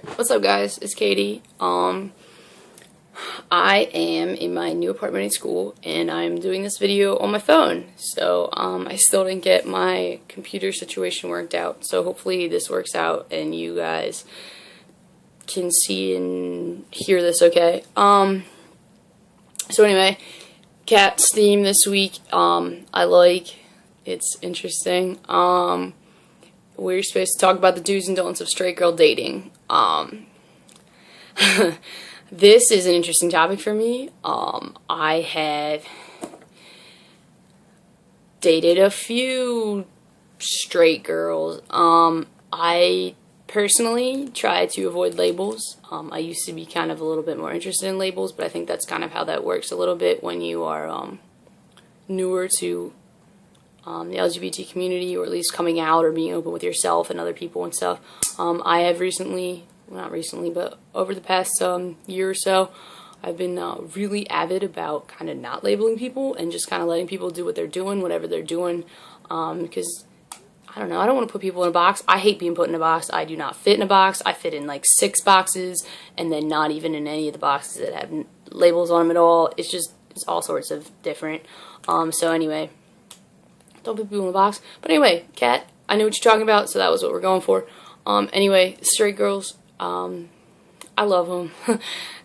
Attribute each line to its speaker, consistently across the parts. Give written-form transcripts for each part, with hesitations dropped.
Speaker 1: Alright, what's up guys? It's Katie. I am in my new apartment in school and I'm doing this video on my phone. So I still didn't get my computer situation worked out. So hopefully this works out and you guys can see and hear this okay. So anyway, Cat's theme this week, I like. It's interesting. We're supposed to talk about the do's and don'ts of straight girl dating. This is an interesting topic for me. I have dated a few straight girls. I personally try to avoid labels. I used to be kind of a little bit more interested in labels, but I think that's kind of how that works a little bit when you are newer to the LGBT community, or at least coming out or being open with yourself and other people and stuff. I have recently, well, not recently, but over the past year or so, I've been really avid about kind of not labeling people and just kind of letting people do what they're doing, whatever they're doing, because I don't know, I don't want to put people in a box. I hate being put in a box. I do not fit in a box. I fit in like 6 boxes and then not even in any of the boxes that have labels on them at all. It's just, it's all sorts of different. So anyway, don't put people in the box. But anyway, Kat, I knew what you're talking about, so that was what we're going for. Anyway, straight girls, I love them.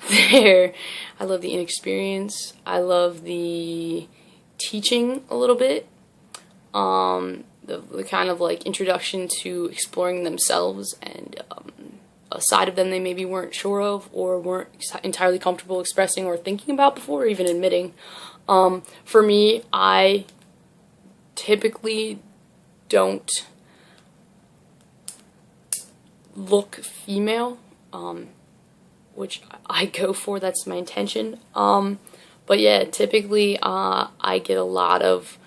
Speaker 1: I love the inexperience. I love the teaching a little bit. The kind of like introduction to exploring themselves and a side of them they maybe weren't sure of or weren't entirely comfortable expressing or thinking about before, or even admitting. For me, I typically don't look female, which I go for. That's my intention. But yeah, typically I get a lot of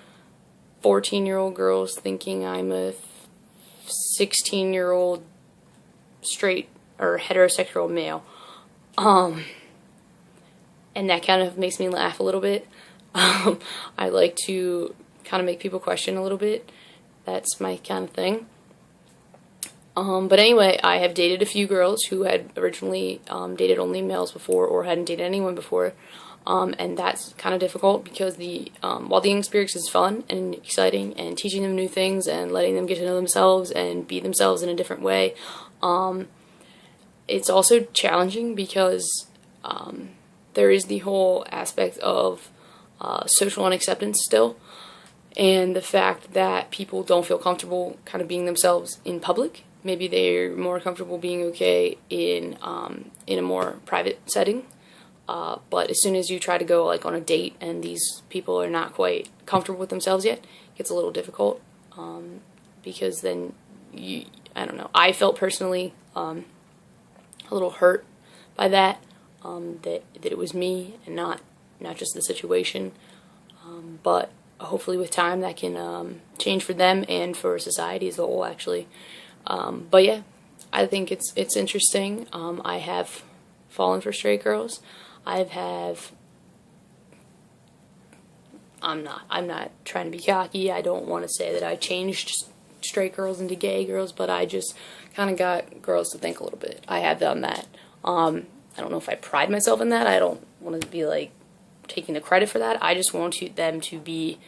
Speaker 1: 14-year-old girls thinking I'm a 16-year-old straight or heterosexual male. And that kind of makes me laugh a little bit. I like to kind of make people question a little bit. That's my kind of thing. But anyway, I have dated a few girls who had originally dated only males before or hadn't dated anyone before. And that's kind of difficult because while the experience is fun and exciting and teaching them new things and letting them get to know themselves and be themselves in a different way, it's also challenging because there is the whole aspect of social unacceptance still, and the fact that people don't feel comfortable kind of being themselves in public. Maybe they're more comfortable being okay in a more private setting. But as soon as you try to go like on a date and these people are not quite comfortable with themselves yet, it gets a little difficult, because then I don't know, I felt personally a little hurt by that, that it was me and not just the situation, but hopefully with time that can change for them and for society as a whole, actually. But yeah, I think it's interesting. I have fallen for straight girls. I'm not trying to be cocky. I don't want to say that I changed straight girls into gay girls, but I just kind of got girls to think a little bit. I have done that. I don't know if I pride myself in that. I don't want to be like taking the credit for that. I just want them to be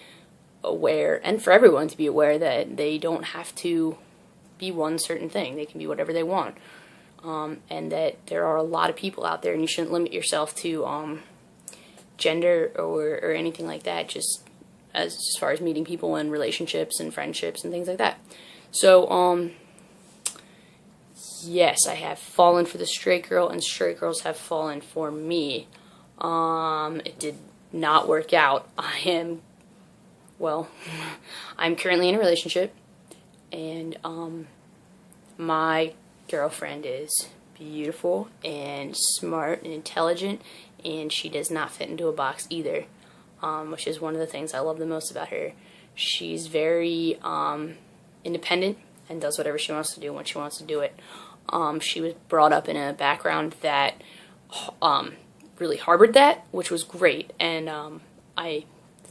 Speaker 1: aware, and for everyone to be aware, that they don't have to be one certain thing. They can be whatever they want. And that there are a lot of people out there, and you shouldn't limit yourself to gender or anything like that, just as far as meeting people and relationships and friendships and things like that. So, yes, I have fallen for the straight girl, and straight girls have fallen for me. It did not work out. I'm currently in a relationship, and my girlfriend is beautiful and smart and intelligent, and she does not fit into a box either, which is one of the things I love the most about her. She's very independent and does whatever she wants to do when she wants to do it. She was brought up in a background that really harbored that, which was great, and I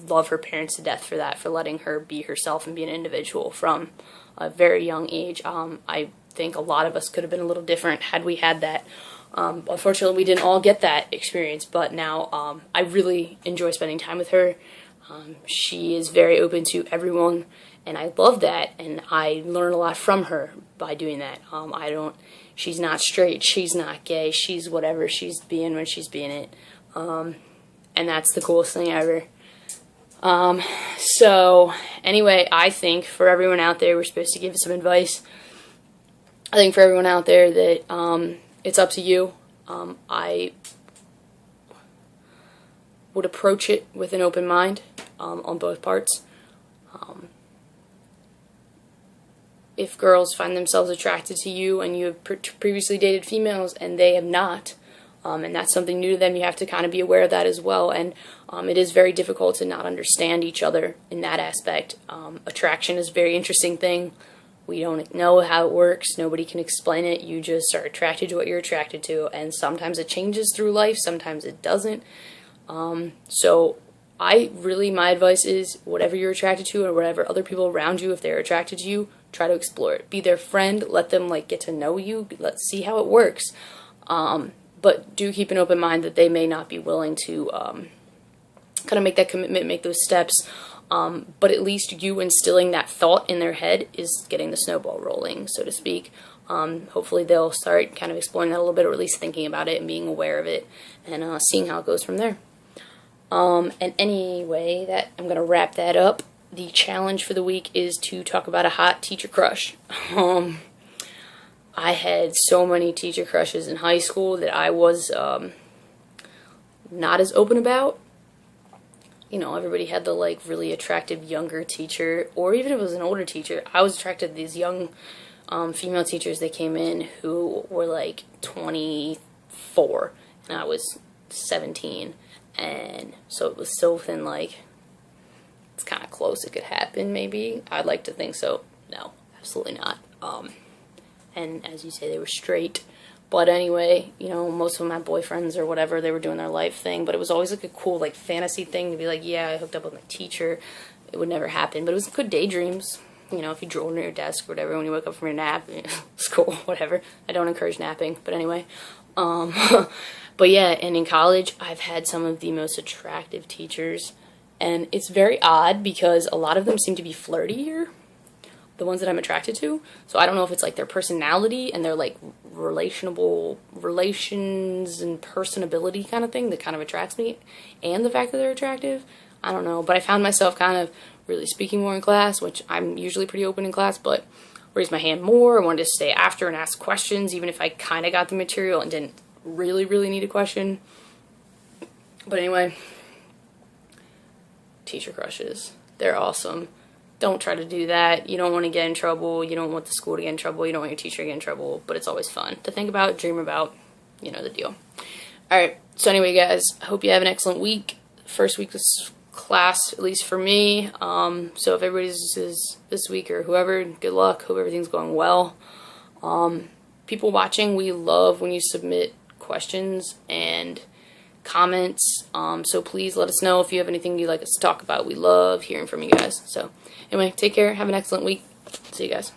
Speaker 1: love her parents to death for that, for letting her be herself and be an individual from a very young age. I think a lot of us could have been a little different had we had that. Unfortunately, we didn't all get that experience, but now I really enjoy spending time with her. She is very open to everyone, and I love that, and I learn a lot from her by doing that. She's not straight, she's not gay, she's whatever she's being when she's being it. And that's the coolest thing ever. So, anyway, I think for everyone out there, we're supposed to give some advice. I think for everyone out there that it's up to you. I would approach it with an open mind on both parts. If girls find themselves attracted to you and you have previously dated females and they have not, and that's something new to them, you have to kind of be aware of that as well. And it is very difficult to not understand each other in that aspect. Attraction is a very interesting thing. We don't know how it works. Nobody can explain it. You just are attracted to what you're attracted to, and sometimes it changes through life, sometimes it doesn't. So my advice is whatever you're attracted to or whatever other people around you, if they're attracted to you, try to explore it. Be their friend. Let them get to know you. Let's see how it works. But do keep an open mind that they may not be willing to kind of make that commitment, make those steps. But at least you instilling that thought in their head is getting the snowball rolling, so to speak. Hopefully they'll start kind of exploring that a little bit, or at least thinking about it and being aware of it, and seeing how it goes from there. And anyway, I'm going to wrap that up. The challenge for the week is to talk about a hot teacher crush. I had so many teacher crushes in high school that I was not as open about. You know, everybody had the really attractive younger teacher, or even if it was an older teacher, I was attracted to these young female teachers that came in who were 24 and I was 17, and so it was so within it's kind of close it could happen maybe. I'd like to think so. No, absolutely not. And as you say, they were straight. But anyway, you know, most of my boyfriends or whatever, they were doing their life thing. But it was always a cool, fantasy thing to be yeah, I hooked up with my teacher. It would never happen. But it was good daydreams. You know, if you drool near your desk or whatever when you wake up from your nap, it's cool, whatever. I don't encourage napping. But anyway. But yeah, and in college, I've had some of the most attractive teachers. And it's very odd because a lot of them seem to be flirtier, the ones that I'm attracted to. So I don't know if it's their personality and their relations and personability kind of thing that kind of attracts me, and the fact that they're attractive. I don't know, but I found myself kind of really speaking more in class, which I'm usually pretty open in class, but raised my hand more. I wanted to stay after and ask questions, even if I kind of got the material and didn't really need a question. But anyway, teacher crushes, they're awesome. Don't try to do that. You don't want to get in trouble. You don't want the school to get in trouble. You don't want your teacher to get in trouble. But it's always fun to think about, dream about. You know the deal. Alright, so anyway, guys, I hope you have an excellent week. First week of class, at least for me. So if everybody's this week or whoever, good luck. Hope everything's going well. People watching, we love when you submit questions and comments. So please let us know if you have anything you'd like us to talk about. We love hearing from you guys. So anyway, take care. Have an excellent week. See you guys.